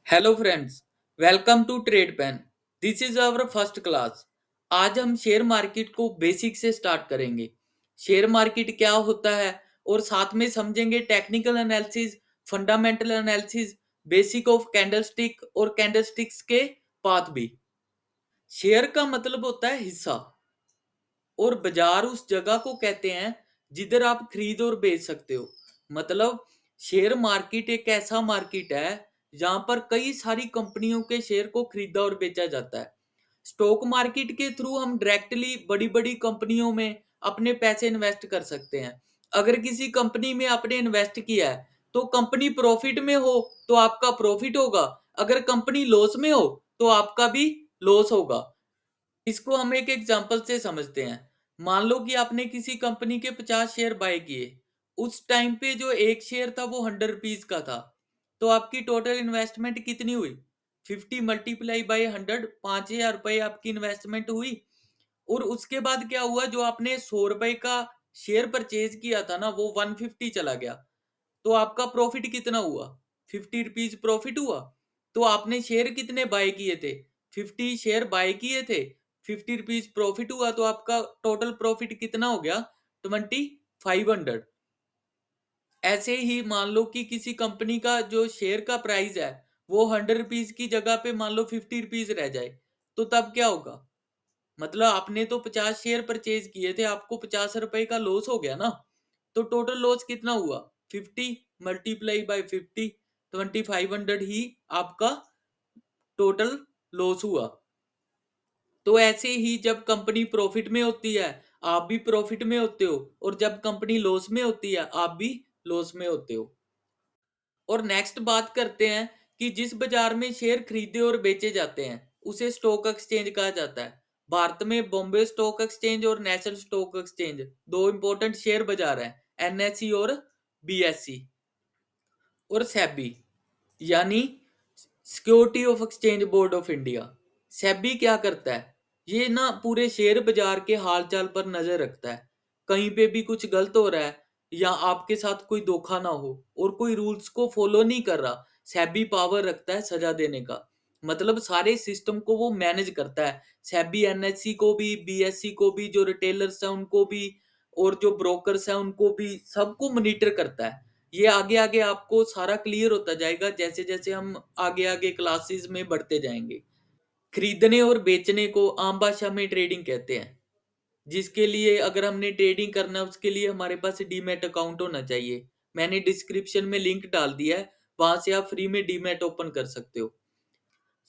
Hello friends, welcome to trade pen. This is our first class. आज हम share market को basic से start करेंगे। शेयर मार्केट क्या होता है और साथ में समझेंगे technical analysis, fundamental analysis, basic of candlestick और कैंडलस्टिक्स के पाथ भी। शेयर का मतलब होता है हिस्सा और बाजार उस जगह को कहते हैं जिधर आप खरीद और बेच सकते हो। मतलब शेयर मार्केट एक ऐसा मार्केट है जहां पर कई सारी कंपनियों के शेयर को खरीदा और बेचा जाता है। स्टॉक मार्केट के थ्रू हम डायरेक्टली बड़ी बड़ी कंपनियों में अपने पैसे इन्वेस्ट कर सकते हैं। अगर किसी कंपनी में आपने इन्वेस्ट किया है तो कंपनी प्रॉफिट में हो तो आपका प्रॉफिट होगा, अगर कंपनी लॉस में हो तो आपका भी लॉस होगा। इसको हम एक एग्जांपल से समझते हैं। मान लो कि आपने किसी कंपनी के 50 शेयर बाय किए। उस टाइम पे जो एक शेयर था वो 100 रुपीज का था। तो आपकी टोटल इन्वेस्टमेंट कितनी हुई? 50 मल्टीप्लाई बाय 100, 5,000 रुपए आपकी इन्वेस्टमेंट हुई। और उसके बाद क्या हुआ, जो आपने 100 रुपए का शेयर परचेज किया था ना, वो 150 चला गया। तो आपका प्रॉफिट कितना हुआ? 50 रुपीज प्रॉफिट हुआ। तो आपने शेयर कितने बाय किए थे? 50 शेयर बाय किए थे, 50 रुपीज प्रॉफिट हुआ, तो आपका टोटल प्रॉफिट कितना हो गया? 2500। ऐसे ही मान लो कि किसी कंपनी का जो शेयर का प्राइस है वो 100 रुपीज की जगह पे मान लो 50 रुपीज रह जाए, तो तब क्या होगा? मतलब आपने तो 50 शेयर परचेज किए थे, आपको 50 रुपए का लॉस हो गया ना। तो टोटल लॉस कितना हुआ? 50 मल्टीप्लाई बाय 50, 2500 ही आपका टोटल लॉस हुआ। तो ऐसे ही जब कंपनी प्रॉफिट में होती है आप भी प्रॉफिट में होते हो, और जब कंपनी लॉस में होती है आप भी लॉस में होते हो। और नेक्स्ट बात करते हैं कि जिस बाजार में शेयर खरीदे और बेचे जाते हैं उसे स्टॉक एक्सचेंज कहा जाता है। भारत में बॉम्बे स्टॉक एक्सचेंज और नेशनल स्टॉक एक्सचेंज दो इंपॉर्टेंट शेयर बाजार हैं, एनएसई और बीएसई। और सेबी यानी security of exchange board of India. SEBI क्या करता है? ये ना पूरे शेयर बाजार के हालचाल पर नजर रखता है। कहीं पे भी कुछ गलत हो रहा है या आपके साथ कोई धोखा ना हो और कोई रूल्स को फॉलो नहीं कर रहा, सेबी पावर रखता है सजा देने का। मतलब सारे सिस्टम को वो मैनेज करता है। सेबी एनएससी को भी, बीएससी को भी, जो रिटेलर्स है उनको भी, और जो ब्रोकर्स है उनको भी, सबको मॉनिटर करता है। ये आगे आगे आपको सारा क्लियर होता जाएगा जैसे जैसे हम आगे आगे क्लासेस में बढ़ते जाएंगे। खरीदने और बेचने को आम भाषा में ट्रेडिंग कहते हैं। जिसके लिए अगर हमने ट्रेडिंग करना है उसके लिए हमारे पास डीमैट अकाउंट होना चाहिए। मैंने डिस्क्रिप्शन में लिंक डाल दिया है, वहां से आप फ्री में डीमैट ओपन कर सकते हो।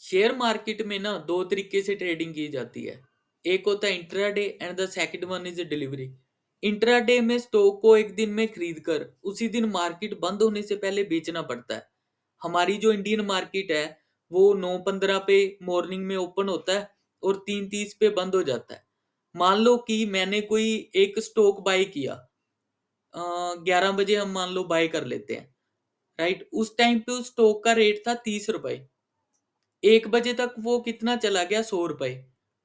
शेयर मार्केट में ना दो तरीके से ट्रेडिंग की जाती है। एक होता है intraday and the second one is delivery. Intraday में स्टॉक को एक दिन में खरीद कर उसी दिन मार्केट बंद होने से पहले बेचना पड़ता है। हमारी जो इंडियन मार्केट है वो 9:15 पे मॉर्निंग में ओपन होता है और 3:30 पे बंद हो जाता है। मान लो कि मैंने कोई एक स्टॉक बाय किया, 11 बजे हम मान लो बाय कर लेते हैं, राइट। उस टाइम पे उस स्टॉक का रेट था 30 रुपए। 1 बजे तक वो कितना चला गया? 100 रुपए।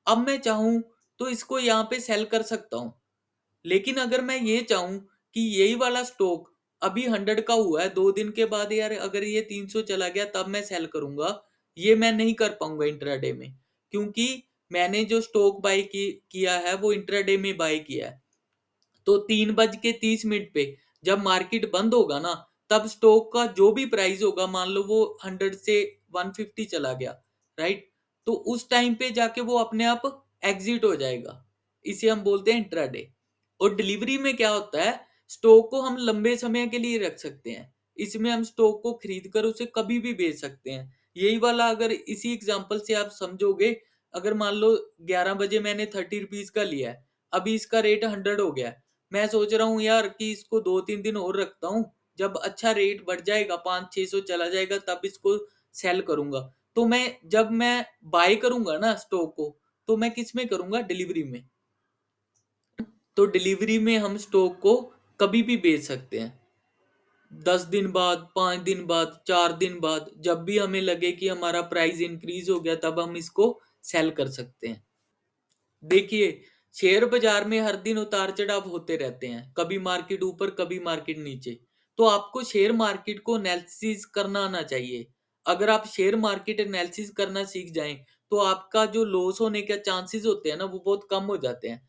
अब मैं चाहूं तो इसको यहाँ पे सेल कर सकता हूँ। लेकिन अगर मैं ये चाहूं कि यही वाला स्टॉक अभी 100 का हुआ है, 2 दिन के बाद यार अगर ये 300 चला गया तब मैं सेल करूंगा, ये मैं नहीं कर पाऊंगा इंट्राडे में। क्योंकि मैंने जो स्टॉक बाय किया है वो इंट्राडे में बाय किया है। तो 3:30 पे जब मार्केट बंद होगा ना, तब स्टॉक का जो भी प्राइस होगा, मान लो वो 100 से 150 चला गया, राइट। तो उस टाइम पे जाके वो अपने आप एग्जिट हो जाएगा। इसे हम बोलते हैं इंट्राडे। और डिलीवरी में क्या होता है? स्टॉक को हम लंबे समय के लिए रख सकते हैं। इसमें हम स्टॉक को खरीद कर उसे कभी भी बेच सकते हैं। यही वाला अगर इसी एग्जांपल से आप समझोगे, अगर मान लो 11 बजे मैंने 30 रुपीज का लिया है, अभी इसका रेट 100 हो गया है। मैं सोच रहा हूँ यार कि इसको 2-3 दिन और रखता हूँ, जब अच्छा रेट बढ़ जाएगा, 500-600 चला जाएगा, तब इसको सेल करूंगा। तो मैं जब मैं बाय करूंगा ना स्टॉक को, तो मैं किस में करूंगा? डिलीवरी में। तो डिलीवरी में हम स्टॉक को कभी भी बेच सकते हैं। 10 दिन बाद, 5 दिन बाद, 4 दिन बाद, जब भी हमें लगे कि हमारा प्राइस इंक्रीज हो गया तब हम इसको सेल कर सकते हैं। देखिए, शेयर बाजार में हर दिन उतार चढ़ाव होते रहते हैं, कभी मार्केट ऊपर कभी मार्केट नीचे। तो आपको शेयर मार्केट को एनालिसिस करना आना चाहिए। अगर आप शेयर मार्केट एनालिसिस करना सीख जाएं तो आपका जो लॉस होने का चांसेस होते हैं ना वो बहुत कम हो जाते हैं।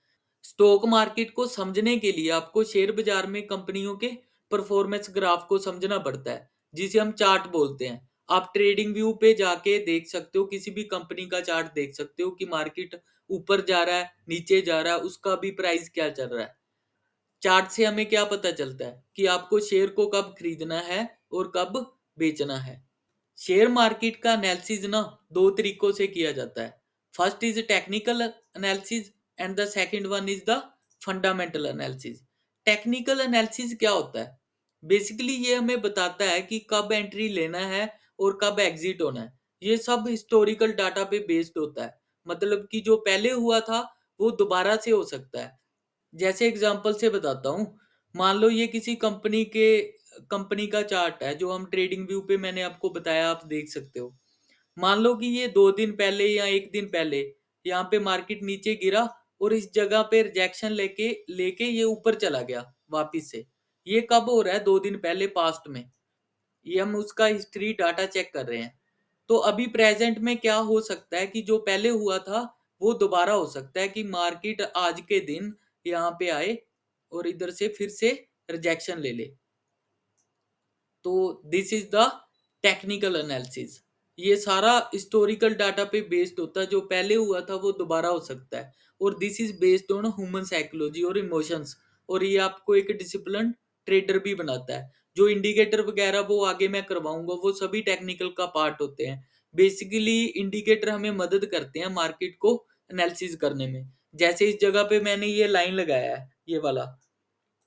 स्टॉक मार्केट को समझने के लिए आपको शेयर बाजार में कंपनियों के परफॉर्मेंस ग्राफ को समझना पड़ता है, जिसे हम चार्ट बोलते हैं। आप ट्रेडिंग व्यू पे जाके देख सकते हो, किसी भी कंपनी का चार्ट देख सकते हो कि मार्केट ऊपर जा रहा है, नीचे जा रहा है, उसका भी प्राइस क्या चल रहा है। चार्ट से हमें क्या पता चलता है कि आपको शेयर को कब खरीदना है और कब बेचना है। शेयर मार्केट का एनालिसिस ना दो तरीकों से किया जाता है। First is technical analysis and the second one is the fundamental analysis. Technical analysis क्या होता है? बेसिकली ये हमें बताता है कि कब एंट्री लेना है और कब एग्जिट होना है। ये सब हिस्टोरिकल डाटा पे बेस्ड होता है, मतलब कि जो पहले हुआ था वो दोबारा से हो सकता है। जैसे एग्जांपल से बताता हूँ, मान लो ये किसी कंपनी का चार्ट है जो हम ट्रेडिंग व्यू पे मैंने आपको बताया, आप देख सकते हो। मान लो कि ये 2 दिन पहले या 1 दिन पहले यहाँ पे मार्केट नीचे गिरा और इस जगह पे रिजेक्शन लेके लेके ये ऊपर चला गया वापिस से। ये कब हो रहा है? 2 दिन पहले पास्ट में। ये हम उसका हिस्ट्री डाटा चेक कर रहे हैं। तो अभी प्रेजेंट में क्या हो सकता है कि जो पहले हुआ था वो दोबारा हो सकता है कि मार्केट आज के दिन यहाँ पे आए और इधर से फिर से रिजेक्शन ले ले। तो this is the technical analysis. ये सारा हिस्टोरिकल डाटा पे बेस्ड होता है, जो पहले हुआ था वो दोबारा हो सकता है। और this is based on human psychology और इमोशंस। और ये आपको एक डिसिप्लिन ट्रेडर भी बनाता है। जो इंडिकेटर वगैरह वो आगे मैं करवाऊंगा, वो सभी टेक्निकल का पार्ट होते हैं। बेसिकली इंडिकेटर हमें मदद करते हैं मार्केट को एनालिसिस करने में। जैसे इस जगह पे मैंने ये लाइन लगाया है, ये वाला,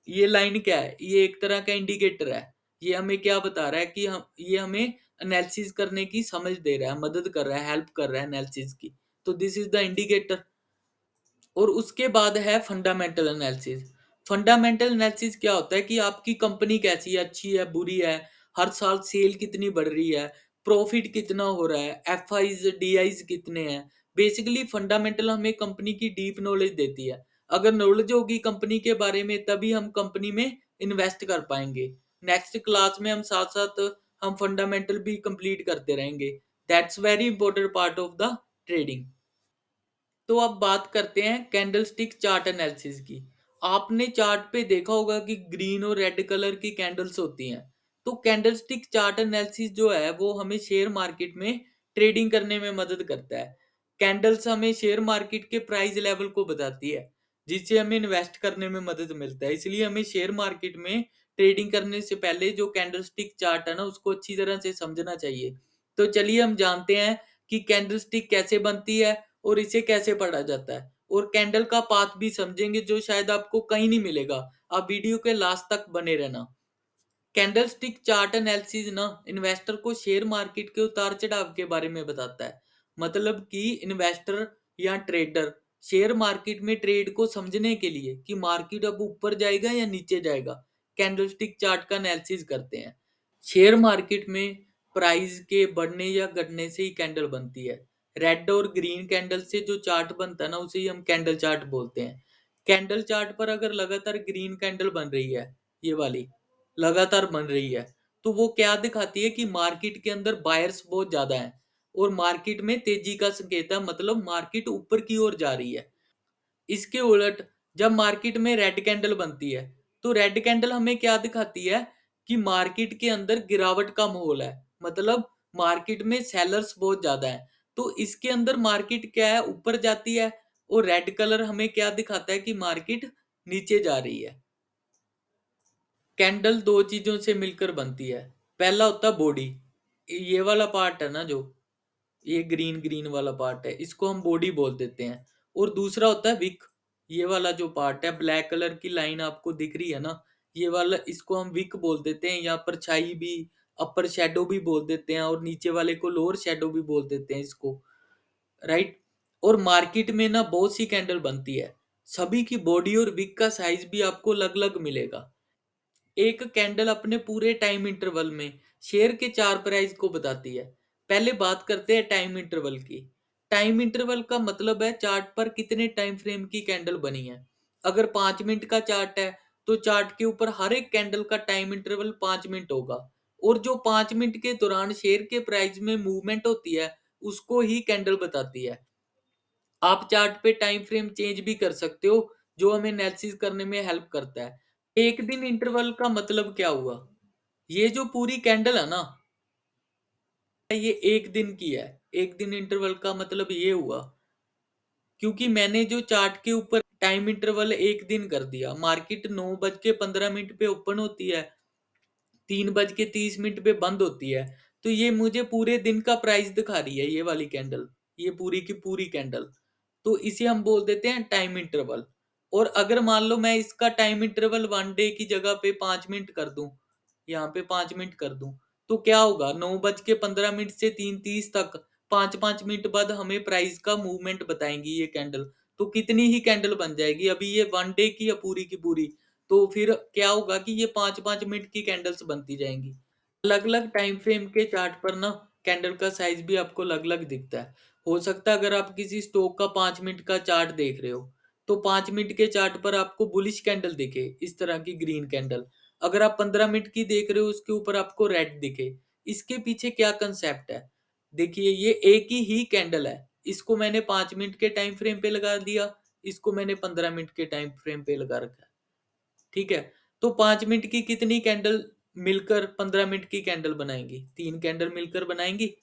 ये लाइन क्या है? ये एक तरह का इंडिकेटर है। ये हमें क्या बता रहा है कि हम ये हमें एनालिसिस करने की समझ दे रहा है, मदद कर रहा है, हेल्प कर रहा है एनालिसिस की। तो दिस इज द इंडिकेटर। और उसके बाद है फंडामेंटल एनालिसिस। फंडामेंटल एनालिसिस क्या होता है कि आपकी कंपनी कैसी है, अच्छी है, बुरी है, हर साल सेल कितनी बढ़ रही है, प्रॉफिट कितना हो रहा है, एफ आईज डी आईज कितने हैं। बेसिकली फंडामेंटल हमें कंपनी की डीप नॉलेज देती है। अगर नॉलेज होगी कंपनी के बारे में तभी हम कंपनी में इन्वेस्ट कर पाएंगे। नेक्स्ट क्लास में हम साथ साथ हम फंडामेंटल भी कंप्लीट करते रहेंगे। That's very important part of the trading. तो अब बात करते हैं कैंडलस्टिक चार्ट एनालिसिस की। आपने चार्ट पे देखा होगा कि ग्रीन और रेड कलर की कैंडल्स होती हैं। तो कैंडलस्टिक चार्ट एनालिसिस जो है वो हमें शेयर मार्केट में ट्रेडिंग करने में मदद करता है। कैंडल्स हमें शेयर मार्केट के प्राइस लेवल को बताती है, जिससे हमें इन्वेस्ट करने में मदद मिलता है। इसलिए हमें शेयर मार्केट में ट्रेडिंग करने से पहले जो कैंडलस्टिक चार्ट है ना उसको अच्छी तरह से समझना चाहिए। तो चलिए हम जानते हैं कि कैंडलस्टिक कैसे बनती है और इसे कैसे पढ़ा जाता है, और कैंडल का पाथ भी समझेंगे जो शायद आपको कहीं नहीं मिलेगा। आप वीडियो के लास्ट तक बने रहना। कैंडलस्टिक चार्ट एनालिसिस ना इन्वेस्टर को शेयर मार्केट के उतार चढ़ाव के बारे में बताता है। मतलब कि इन्वेस्टर या ट्रेडर शेयर मार्केट में ट्रेड को समझने के लिए कि मार्केट अब ऊपर जाएगा या नीचे जाएगा, कैंडलस्टिक चार्ट का एनालिसिस करते हैं। शेयर मार्केट में प्राइस के बढ़ने या घटने से ही कैंडल बनती है। रेड और ग्रीन कैंडल से जो चार्ट बनता है ना उसे ही हम कैंडल चार्ट बोलते हैं। कैंडल चार्ट पर अगर लगातार ग्रीन कैंडल बन रही है, ये वाली लगातार बन रही है, तो वो क्या दिखाती है कि मार्केट के अंदर बायर्स बहुत ज्यादा हैं और मार्केट में तेजी का संकेत है, मतलब मार्केट ऊपर की ओर जा रही है। इसके उलट जब मार्केट में रेड कैंडल बनती है तो रेड कैंडल हमें क्या दिखाती है कि मार्केट के अंदर गिरावट का माहौल है, मतलब मार्केट में सेलर्स बहुत ज्यादा है। तो इसके अंदर मार्केट क्या है, ऊपर जाती है। और रेड कलर हमें क्या दिखाता है कि मार्केट नीचे जा रही है। कैंडल दो चीजों से मिलकर बनती है। पहला होता है बॉडी, ये वाला पार्ट है ना, जो ये ग्रीन ग्रीन वाला पार्ट है इसको हम बॉडी बोल देते हैं। और दूसरा होता है विक, ये वाला जो पार्ट है, ब्लैक कलर की लाइन आपको दिख रही है ना, ये वाला, इसको हम विक बोल देते हैं। यहाँ पर छाई भी, अपर शेडो भी बोल देते हैं, और नीचे वाले को लोअर शेडो भी बोल देते हैं इसको, राइट। और मार्केट में ना बहुत सी कैंडल बनती है, सभी की बॉडी और विक का साइज भी आपको अलग अलग मिलेगा। एक कैंडल अपने पूरे टाइम इंटरवल में शेयर के चार प्राइस को बताती है। पहले बात करते हैं टाइम इंटरवल की। टाइम इंटरवल का मतलब है चार्ट पर कितने टाइम फ्रेम की कैंडल बनी है। अगर 5 मिनट का चार्ट है तो चार्ट के ऊपर हर एक कैंडल का टाइम इंटरवल 5 मिनट होगा। और जो 5 मिनट के दौरान शेयर के प्राइस में मूवमेंट होती है उसको ही कैंडल बताती है। आप चार्ट पे टाइम फ्रेम चेंज भी कर सकते हो जो हमें एनालिसिस करने में हेल्प करता है। एक दिन इंटरवल का मतलब क्या हुआ? ये जो पूरी कैंडल है ना, ये एक दिन की है। एक दिन इंटरवल का मतलब ये हुआ क्योंकि मैंने जो चार्ट के ऊपर टाइम इंटरवल एक दिन कर दिया। मार्केट 9:15 पे ओपन होती है, 3:30 पे बंद होती है। तो ये मुझे पूरे दिन का प्राइस दिखा रही है ये वाली कैंडल, ये पूरी की पूरी कैंडल। तो इसे हम बोल देते हैं टाइम इंटरवल। और अगर मान लो मैं इसका टाइम इंटरवल 1 डे की जगह पे 5 मिनट कर दूं, यहाँ पे 5 मिनट कर दूं, तो क्या होगा? 9:15 से 3:30 तक 5-5 मिनट बाद हमें प्राइस का मूवमेंट बताएंगी ये कैंडल। तो कितनी ही कैंडल बन जाएगी? अभी ये 1 डे की या पूरी की पूरी? तो फिर क्या होगा कि ये 5-5 मिनट की कैंडल्स बनती जाएंगी। अलग अलग टाइम फ्रेम के चार्ट पर ना कैंडल का साइज भी आपको अलग अलग दिखता है। हो सकता है अगर आप किसी स्टॉक का 5 मिनट का चार्ट देख रहे हो तो 5 मिनट के चार्ट पर आपको बुलिश कैंडल दिखे, इस तरह की ग्रीन कैंडल। अगर आप 15 मिनट की देख रहे हो उसके ऊपर आपको रेड दिखे। इसके पीछे क्या कंसेप्ट है? देखिए, ये एक ही कैंडल है। इसको मैंने 5 मिनट के टाइम फ्रेम पे लगा दिया, इसको मैंने 15 मिनट के टाइम फ्रेम पे लगा रखा है। ठीक है? तो 5 मिनट की कितनी कैंडल मिलकर 15 मिनट की कैंडल बनाएंगी? 3 कैंडल मिलकर बनाएंगी।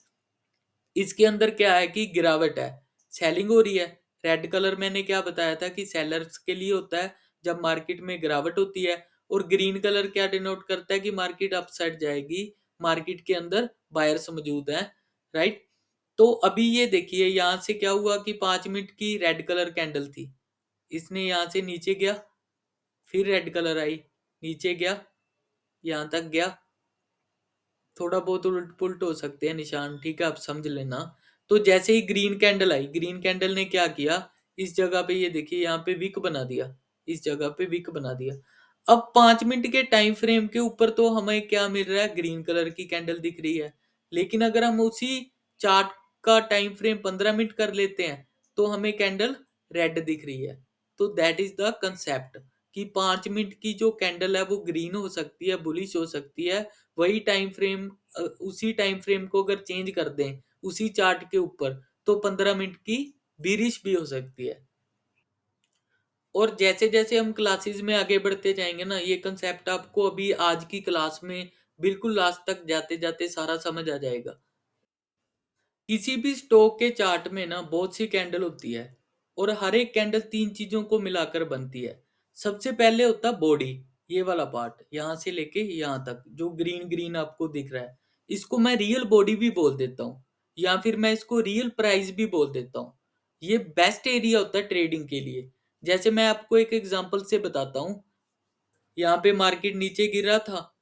इसके अंदर क्या है कि गिरावट है, सेलिंग हो रही है। रेड कलर मैंने क्या बताया था कि सेलर्स के लिए होता है जब मार्केट में गिरावट होती है। और ग्रीन कलर क्या डिनोट करता है कि मार्केट अपसाइड जाएगी, मार्केट के अंदर बायर्स मौजूद हैं। राइट? तो अभी ये देखिए यहाँ से क्या हुआ कि 5 मिनट की रेड कलर कैंडल थी, इसने यहाँ से नीचे गया, फिर रेड कलर आई, नीचे गया, यहाँ तक गया। थोड़ा बहुत उलट पुलट हो सकते हैं निशान, ठीक है, आप समझ लेना। तो जैसे ही ग्रीन कैंडल आई, ग्रीन कैंडल ने क्या किया, इस जगह पे ये देखिए यहाँ पे विक बना दिया, इस जगह पे विक बना दिया। अब 5 मिनट के टाइम फ्रेम के ऊपर तो हमें क्या मिल रहा है? ग्रीन कलर की कैंडल दिख रही है। लेकिन अगर हम उसी चार्ट का टाइम फ्रेम 15 मिनट कर लेते हैं तो हमें कैंडल रेड दिख रही है। तो दैट इज द कंसेप्ट कि 5 मिनट की जो कैंडल है वो ग्रीन हो सकती है, बुलिश हो सकती है। वही टाइम फ्रेम, उसी टाइम फ्रेम को अगर चेंज कर दें उसी चार्ट के ऊपर तो 15 मिनट की बीरिश भी हो सकती है। और जैसे जैसे हम क्लासेस में आगे बढ़ते जाएंगे ना, ये कंसेप्ट आपको अभी आज की क्लास में बिल्कुल लास्ट तक जाते जाते सारा समझ आ जाएगा। किसी भी स्टॉक के चार्ट में ना बहुत सी कैंडल होती है और हर एक कैंडल तीन चीजों को मिलाकर बनती है। सबसे पहले होता है बॉडी, ये वाला पार्ट यहां से लेके यहां तक जो ग्रीन ग्रीन आपको दिख रहा है, इसको मैं रियल बॉडी भी बोल देता हूँ या फिर मैं इसको रियल प्राइस भी बोल देता हूँ। ये बेस्ट एरिया होता है ट्रेडिंग के लिए। जैसे मैं आपको एक एग्जांपल से बताता हूँ। यहाँ पे मार्केट नीचे गिर रहा था,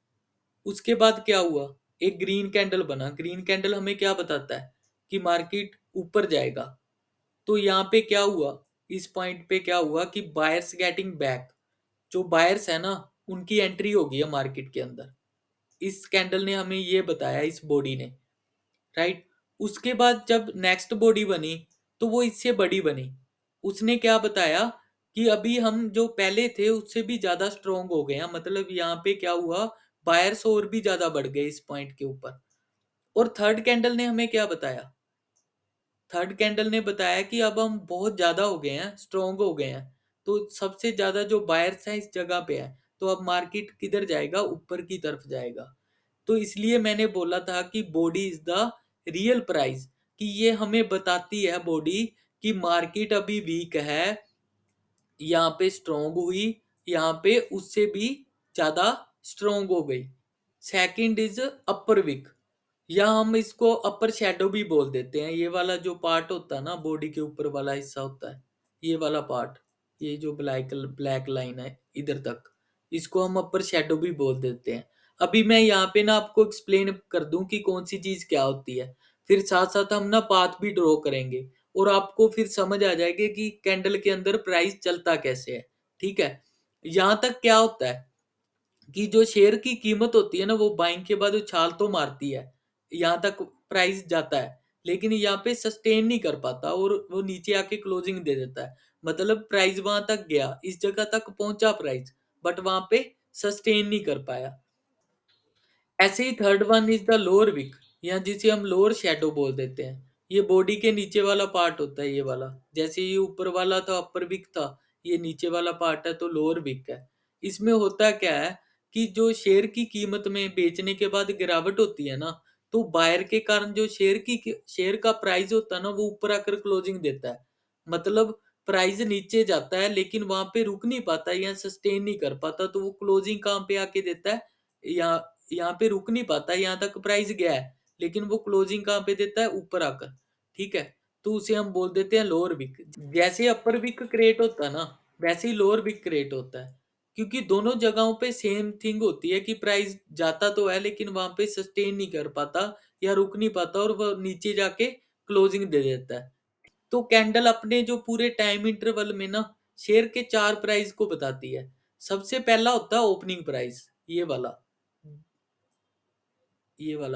उसके बाद क्या हुआ? एक ग्रीन कैंडल बना। ग्रीन कैंडल हमें क्या बताता है कि मार्केट ऊपर जाएगा। तो यहाँ पे क्या हुआ? इस पॉइंट पे क्या हुआ कि बायर्स गेटिंग बैक, जो बायर्स है ना उनकी एंट्री हो गई है मार्केट के अंदर। इस कैंडल ने हमें ये बताया, इस बॉडी ने। राइट? उसके बाद जब नेक्स्ट बॉडी बनी तो वो इससे बड़ी बनी। उसने क्या बताया कि अभी हम जो पहले थे उससे भी ज्यादा स्ट्रोंग हो गए हैं। मतलब यहाँ पे क्या हुआ, बायर्स और भी ज्यादा बढ़ गए इस पॉइंट के ऊपर। और थर्ड कैंडल ने हमें क्या बताया? थर्ड कैंडल ने बताया कि अब हम बहुत ज्यादा हो गए हैं, स्ट्रोंग हो गए हैं। तो सबसे ज्यादा जो बायर्स है इस जगह पे है, तो अब मार्केट किधर जाएगा? ऊपर की तरफ जाएगा। तो इसलिए मैंने बोला था कि body is the real price, कि ये हमें बताती है बॉडी कि मार्केट अभी वीक है, यहाँ पे स्ट्रोंग हुई, यहाँ पे उससे भी ज्यादा स्ट्रोंग हो गई। सेकंड इज अपर विक, या हम इसको अपर शेडो भी बोल देते हैं। ये वाला जो पार्ट होता है ना, बॉडी के ऊपर वाला हिस्सा होता है, ये वाला पार्ट, ये जो ब्लैक ब्लैक लाइन है इधर तक, इसको हम अपर शेडो भी बोल देते हैं। अभी मैं यहाँ पे ना आपको एक्सप्लेन कर दूं कि कौन सी चीज क्या होती है, फिर साथ साथ हम ना पाथ भी ड्रॉ करेंगे और आपको फिर समझ आ जाएगा कि कैंडल के अंदर प्राइस चलता कैसे है। ठीक है? यहाँ तक क्या होता है कि जो शेयर की कीमत होती है ना वो बाइंग के बाद उछाल तो मारती है, यहाँ तक प्राइस जाता है, लेकिन यहाँ पे सस्टेन नहीं कर पाता और वो नीचे आके क्लोजिंग दे देता है। मतलब प्राइस वहां तक गया, इस जगह तक पहुंचा प्राइस, बट वहां पे सस्टेन नहीं कर पाया। ऐसे ही third one is the lower wick, या जिसे हम लोअर शैडो बोल देते हैं। ये बॉडी के नीचे वाला पार्ट होता है, ये वाला। जैसे ये ऊपर वाला था अपर विक था, ये नीचे वाला पार्ट है तो लोअर विक है। इसमें होता क्या है कि जो शेयर की कीमत में बेचने के बाद गिरावट होती है ना, तो बायर के कारण जो शेयर का प्राइस होता है ना, वो ऊपर आकर क्लोजिंग देता है। मतलब प्राइस नीचे जाता है लेकिन वहां पे रुक नहीं पाता या सस्टेन नहीं कर पाता, तो वो क्लोजिंग कहाँ पे आके देता है, या यहाँ पे रुक नहीं पाता, यहाँ तक प्राइस गया है लेकिन वो क्लोजिंग कहाँ पे देता है, ऊपर आकर। ठीक है, तो उसे हम बोल देते हैं लोअर विक। जैसे अपर विक क्रिएट होता है ना, वैसे ही लोअर विक क्रिएट होता है, क्योंकि दोनों जगहों पे सेम थिंग होती है कि प्राइस जाता तो है लेकिन वहां पे सस्टेन नहीं कर पाता या रुक नहीं पाता, और वो नीचे जाके क्लोजिंग दे देता है। तो कैंडल अपने जो पूरे टाइम इंटरवल में ना शेयर के चार प्राइस को बताती है। सबसे पहला होता है ओपनिंग प्राइस, ये वाला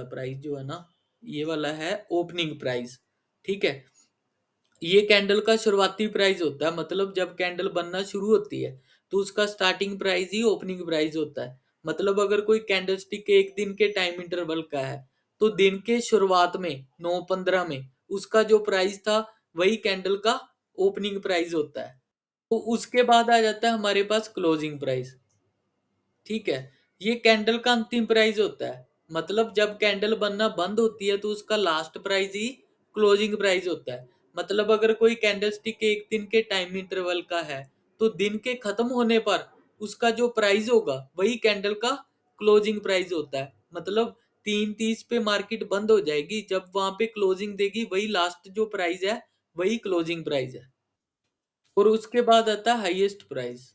प्राइस जो है ना, ये वाला है ओपनिंग प्राइस। ठीक है, ये कैंडल का शुरुआती प्राइस होता है, मतलब जब कैंडल बनना शुरू होती है तो उसका स्टार्टिंग प्राइस ही ओपनिंग प्राइस होता है। मतलब अगर कोई कैंडल स्टिक एक दिन के टाइम इंटरवल का है, तो दिन के शुरुआत में 9:15 में उसका जो प्राइस था वही कैंडल का ओपनिंग प्राइस होता है। तो उसके बाद आ जाता है हमारे पास क्लोजिंग प्राइस। ठीक है, ये कैंडल का अंतिम प्राइस होता है। मतलब जब कैंडल बनना बंद होती है तो उसका लास्ट प्राइस ही क्लोजिंग प्राइस होता है। मतलब अगर कोई कैंडल स्टिक एक दिन के टाइम इंटरवल का है, तो दिन के खत्म होने पर उसका जो प्राइस होगा वही कैंडल का क्लोजिंग प्राइस होता है। मतलब 3:30 पे मार्केट बंद हो जाएगी, जब वहां पे क्लोजिंग देगी वही लास्ट जो प्राइस है वही क्लोजिंग प्राइस है। और उसके बाद आता है हाईएस्ट प्राइस।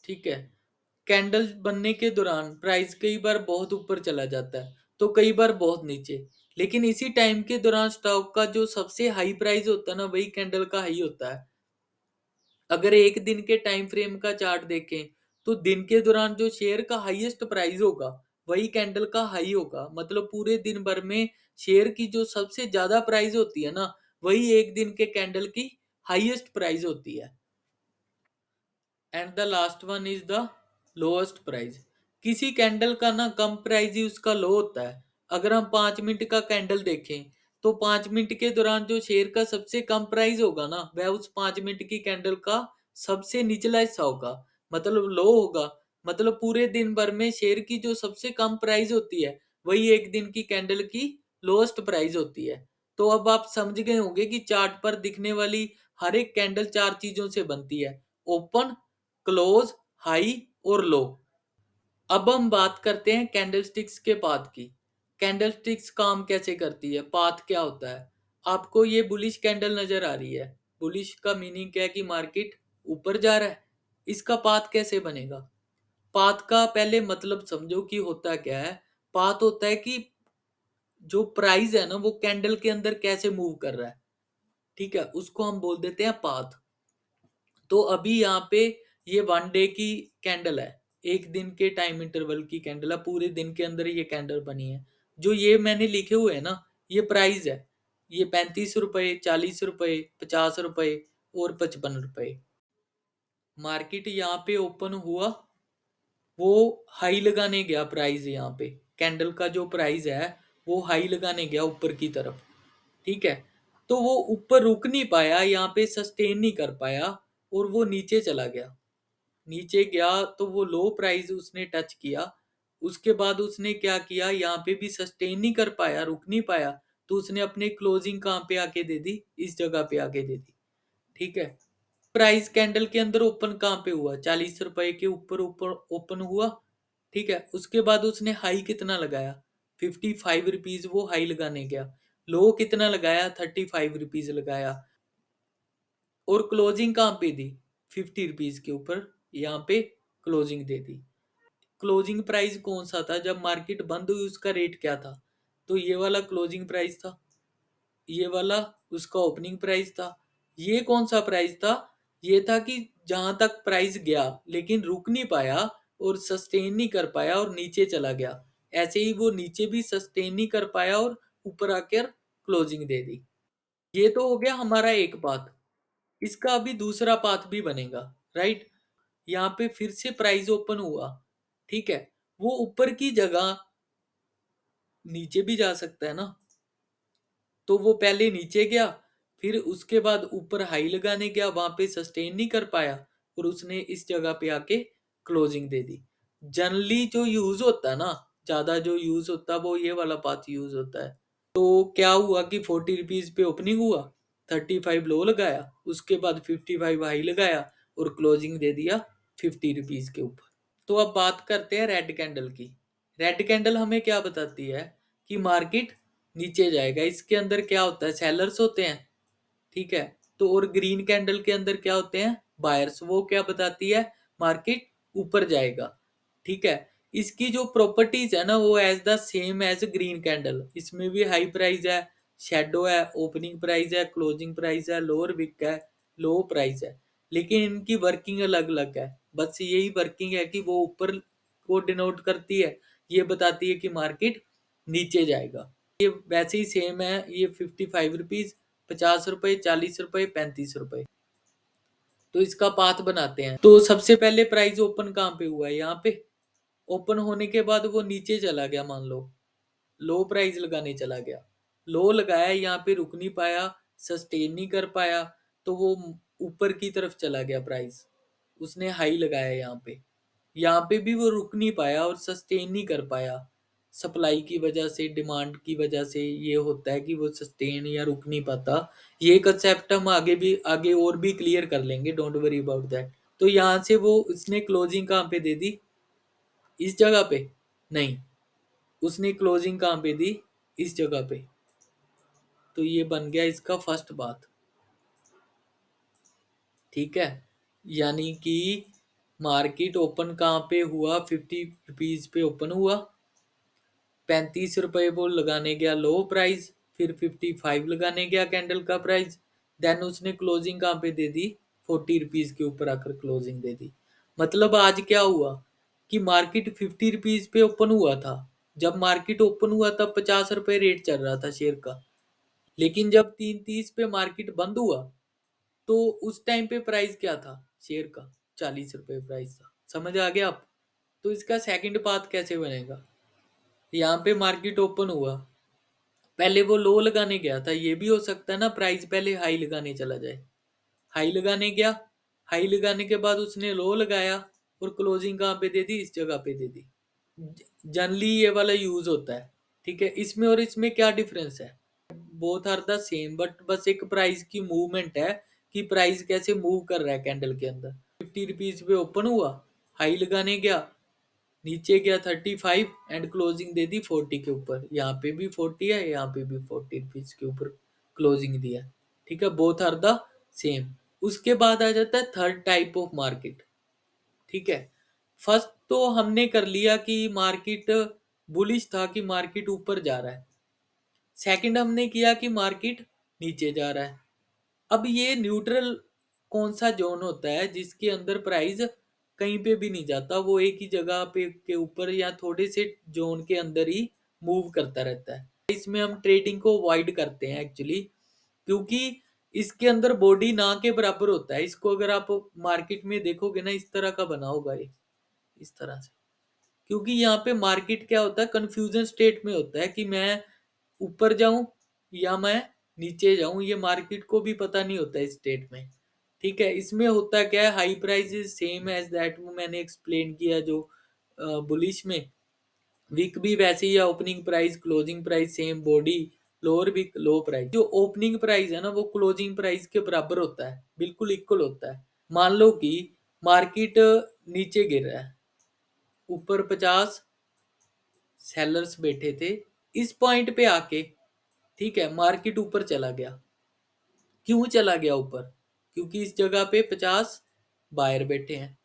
ठीक है, कैंडल बनने के दौरान प्राइस कई बार बहुत ऊपर चला जाता है तो कई बार बहुत नीचे, लेकिन इसी टाइम के दौरान स्टॉक का जो सबसे हाई प्राइस होता है ना, वही कैंडल का हाई होता है। अगर एक दिन के टाइम फ्रेम का चार्ट देखें, तो दिन के दौरान जो शेयर का हाईएस्ट प्राइस होगा वही कैंडल का हाई होगा। मतलब पूरे दिन भर में शेयर की जो सबसे ज्यादा प्राइस होती है ना, वही एक दिन के कैंडल की हाईएस्ट प्राइस होती है। And the last one is the lowest price. किसी कैंडल का ना कम प्राइस ही उसका लो होता है। अगर हम 5 मिनट का कैंडल देखें, तो 5 मिनट के दौरान जो शेयर का सबसे कम प्राइस होगा ना, वह उस 5 मिनट की कैंडल का सबसे निचला हिस्सा होगा, मतलब लो होगा। मतलब पूरे दिन भर में शेयर की जो सबसे कम प्राइस होती है वही एक दिन की कैंडल की लोएस्ट प्राइस होती है। तो अब आप समझ गए होंगे कि चार्ट पर दिखने वाली हर एक कैंडल चार चीजों से बनती है: ओपन, क्लोज, हाई और लो। अब हम बात करते हैं कैंडलस्टिक्स के पाथ की। कैंडलस्टिक्स काम कैसे करती है, पाथ क्या होता है। आपको ये बुलिश कैंडल नजर आ रही है। बुलिश का मीनिंग क्या है कि मार्केट ऊपर जा रहा है। इसका पाथ कैसे बनेगा? पाथ का पहले मतलब समझो कि होता क्या है। पाथ होता है कि जो प्राइस है ना, वो कैंडल के अंदर कैसे मूव कर रहा है। ठीक है, उसको हम बोल देते हैं पाथ। तो अभी यहाँ पे ये 1 डे की कैंडल है, एक दिन के टाइम इंटरवल की कैंडल है, पूरे दिन के अंदर ये कैंडल बनी है। जो ये मैंने लिखे हुए है ना, ये प्राइस है। ये 35 रुपए, 40 रुपए, 50 रुपए और 55 रुपए। मार्केट यहाँ पे ओपन हुआ, वो हाई लगाने गया प्राइस। यहाँ पे कैंडल का जो प्राइस है वो हाई लगाने गया ऊपर की तरफ। ठीक है, तो वो ऊपर रुक नहीं पाया, यहाँ पे सस्टेन नहीं कर पाया और वो नीचे चला गया। नीचे गया तो वो लो प्राइस उसने टच किया। उसके बाद उसने क्या किया, यहाँ पे भी सस्टेन नहीं कर पाया, रुक नहीं पाया, तो उसने अपने क्लोजिंग कहाँ पे आके दे दी, इस जगह पे आके दे दी। ठीक है, प्राइस कैंडल के अंदर ओपन कहाँ पे हुआ, 40 रुपए के ऊपर ऊपर ओपन हुआ। ठीक है, उसके बाद उसने हाई कितना लगाया, 55 रुपीज वो हाई लगाने गया। लो कितना लगाया, 35 रुपीज लगाया। और क्लोजिंग कहाँ पे दी, 50 रुपीज के ऊपर यहाँ पे क्लोजिंग दे दी। क्लोजिंग प्राइस कौन सा था, जब मार्केट बंद हुई उसका रेट क्या था, तो ये वाला क्लोजिंग प्राइस था, ये वाला उसका ओपनिंग प्राइस था। ये कौन सा प्राइस था, ये था कि जहां तक प्राइस गया लेकिन रुक नहीं पाया और सस्टेन नहीं कर पाया और नीचे चला गया। ऐसे ही वो नीचे भी सस्टेन नहीं कर पाया और ऊपर आकर क्लोजिंग दे दी। ये तो हो गया हमारा एक पाथ। इसका अभी दूसरा पाथ भी बनेगा, राइट। यहाँ पे फिर से प्राइस ओपन हुआ। ठीक है, वो ऊपर की जगह नीचे भी जा सकता है ना। तो वो पहले नीचे गया, फिर उसके बाद ऊपर हाई लगाने गया, वहां पे सस्टेन नहीं कर पाया, और उसने इस जगह पे आके क्लोजिंग दे दी। जनरली जो यूज होता है ना, ज्यादा जो यूज होता है वो ये वाला पाथ यूज होता है। तो क्या हुआ कि 40 रुपीज पे ओपनिंग हुआ, 35 लो लगाया, उसके बाद 55 हाई लगाया, और क्लोजिंग दे दिया 50 रुपीज के ऊपर। तो अब बात करते हैं रेड कैंडल की। रेड कैंडल हमें क्या बताती है कि मार्केट नीचे जाएगा। इसके अंदर क्या होता है, सेलर्स होते हैं, ठीक है। तो और ग्रीन कैंडल के अंदर क्या होते हैं, बायर्स। वो क्या बताती है, मार्केट ऊपर जाएगा, ठीक है। इसकी जो प्रॉपर्टीज है ना, वो as the same as green candle. इसमें भी हाई प्राइस है, शेडो है, ओपनिंग प्राइस है, क्लोजिंग प्राइस है, लोअर विक है, लो प्राइस है। लेकिन इनकी वर्किंग अलग अलग है। बस यही वर्किंग है कि वो ऊपर को डिनोट करती है, ये बताती है कि मार्केट नीचे जाएगा। ये वैसे ही सेम है, ये 55 रुपीज, 50 रुपए, 40 रुपए, 35 रुपए। तो इसका पाथ बनाते हैं। तो सबसे पहले प्राइस ओपन कहाँ पे हुआ है, यहाँ पे। ओपन होने के बाद वो नीचे चला गया, मान लो लो प्राइस लगाने चला गया, लो लगाया, यहाँ पे रुक नहीं पाया, सस्टेन नहीं कर पाया, तो वो ऊपर की तरफ चला गया प्राइस। उसने हाई लगाया यहाँ पे भी वो रुक नहीं पाया और सस्टेन नहीं कर पाया। सप्लाई की वजह से, डिमांड की वजह से ये होता है कि वो सस्टेन या रुक नहीं पाता। ये कंसेप्ट हम आगे और भी क्लियर कर लेंगे, डोंट वरी अबाउट दैट। तो यहाँ से वो उसने क्लोजिंग कहाँ पे दे दी, इस जगह पे नहीं, उसने क्लोजिंग कहाँ पे दी, इस जगह पे। तो ये बन गया इसका फर्स्ट बात, ठीक है। यानी कि मार्केट ओपन कहाँ पे हुआ, 50 रुपीज पे ओपन हुआ, 35 रुपए वो लगाने गया लो प्राइस, फिर 55 लगाने गया कैंडल का प्राइस, देन उसने क्लोजिंग कहाँ पे दे दी, 40 रुपीज के ऊपर आकर क्लोजिंग दे दी। मतलब आज क्या हुआ कि मार्केट 50 रुपीज पे ओपन हुआ था। जब मार्केट ओपन हुआ तब 50 रुपए रेट चल रहा था शेयर का। लेकिन जब 3:30 पे मार्केट बंद हुआ, तो उस टाइम पे प्राइस क्या था शेयर का, 40 रुपए प्राइस था। समझ आ गया आप। तो इसका सेकंड पाथ कैसे बनेगा, यहाँ पे मार्केट ओपन हुआ, पहले वो लो लगाने गया था, ये भी हो सकता है ना प्राइस पहले हाई लगाने चला जाए। हाई लगाने गया, हाई लगाने के बाद उसने लो लगाया, और क्लोजिंग कहाँ पे दे दी, इस जगह पे दे दी। जनरली ये वाला यूज होता है, ठीक है। इसमें और इसमें क्या डिफरेंस है, both are the same, but बस एक प्राइस की मूवमेंट है कि प्राइस कैसे मूव कर रहा है कैंडल के अंदर। 50 रुपीज पे ओपन हुआ, हाई लगाने गया, नीचे गया 35, एंड क्लोजिंग दे दी 40 के ऊपर। यहाँ पे भी 40 है, यहाँ पे भी 40 रुपीज के ऊपर क्लोजिंग दिया, ठीक है। Both are the same. उसके बाद आ जाता है थर्ड टाइप ऑफ मार्केट, ठीक है। फर्स्ट तो हमने कर लिया कि मार्केट बुलिश था, कि मार्केट ऊपर जा रहा है। सेकंड हमने किया कि मार्केट नीचे जा रहा है। अब ये न्यूट्रल कौन सा जोन होता है जिसके अंदर प्राइस कहीं पे भी नहीं जाता, वो एक ही जगह पे के ऊपर या थोड़े से जोन के अंदर ही मूव करता रहता है। इसमें हम ट्रेडिंग को अवॉइड करते हैं एक्चुअली, क्योंकि इसके अंदर बॉडी ना के बराबर होता है। इसको अगर आप मार्केट में देखोगे ना, इस तरह का बना होगा ये, इस तरह से। क्योंकि यहाँ पे मार्केट क्या होता है, कंफ्यूजन स्टेट में होता है कि मैं ऊपर जाऊं या मैं नीचे जाऊं, ये मार्केट को भी पता नहीं होता इस स्टेट में, ठीक है। इसमें होता क्या है, high price is same as that, वो मैंने एक्सप्लेन किया जो बुलिश में। वीक भी वैसे ही है, opening price closing price same body, lower wick low price. जो ओपनिंग प्राइस है ना, वो क्लोजिंग प्राइस के बराबर होता है, बिल्कुल इक्वल होता है। मान लो कि मार्केट नीचे गिर रहा है, ऊपर 50 सेलर्स बैठे थे, इस पॉइंट पे आके, ठीक है, मार्केट ऊपर चला गया। क्यों चला गया ऊपर, क्योंकि इस जगह पे 50 बायर बैठे हैं।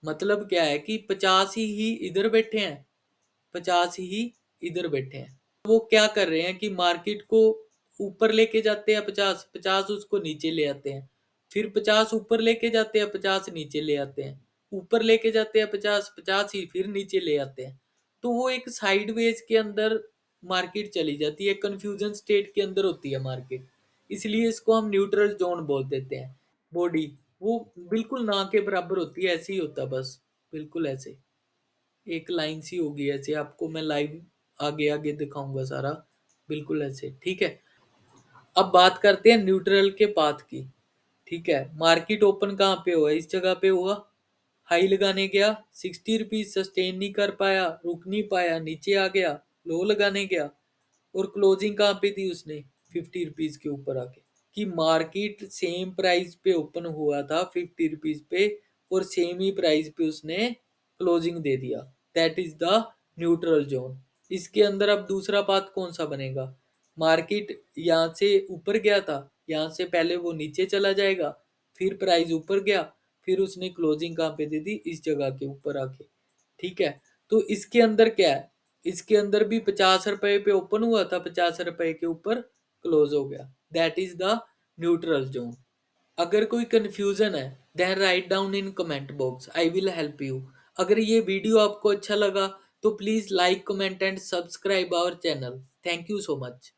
मतलब क्या है कि 50 ही इधर बैठे हैं, 50 ही इधर बैठे हैं। वो क्या कर रहे हैं कि मार्केट को ऊपर लेके जाते हैं, 50 50 उसको नीचे ले आते हैं, फिर 50 ऊपर लेके जाते हैं, 50 नीचे ले आते हैं, ऊपर लेके जाते हैं 50 50 ही फिर नीचे ले आते हैं। तो वो एक साइडवेज के अंदर मार्केट चली जाती है, कंफ्यूजन स्टेट के अंदर होती है मार्केट। इसलिए इसको हम न्यूट्रल जोन बोल देते हैं। बॉडी वो बिल्कुल ना के बराबर होती है, ऐसे ही होता है बस, बिल्कुल ऐसे एक लाइन सी होगी, ऐसे आपको मैं लाइव आगे आगे दिखाऊंगा सारा, बिल्कुल ऐसे, ठीक है। अब बात करते हैं न्यूट्रल के पाथ की, ठीक है। मार्केट ओपन कहाँ पे हुआ, इस जगह पे हुआ, हाई लगाने गया, 60 रुपीज सस्टेन नहीं कर पाया, रुक नहीं पाया, नीचे आ गया, लो लगाने गया, और क्लोजिंग कहाँ पे थी उसने, 50 रुपीज के ऊपर आके। कि मार्केट सेम प्राइस पे ओपन हुआ था 50 रुपीज पे, और सेम ही प्राइस पे उसने क्लोजिंग दे दिया, that is the neutral zone. इसके अंदर अब दूसरा पाथ कौन सा बनेगा, मार्केट यहाँ से ऊपर गया था, यहाँ से पहले वो नीचे चला जाएगा, फिर प्राइस ऊपर गया, फिर उसने क्लोजिंग कहाँ पे दे दी, इस जगह के ऊपर आके, ठीक है। तो इसके अंदर क्या है, इसके अंदर भी 50 रुपए पे ओपन हुआ था, 50 रुपए के ऊपर क्लोज हो गया, that is the neutral zone. अगर कोई कंफ्यूजन है then write down in comment box, I will help you. अगर ये वीडियो आपको अच्छा लगा तो please like comment and subscribe our channel. Thank you so much.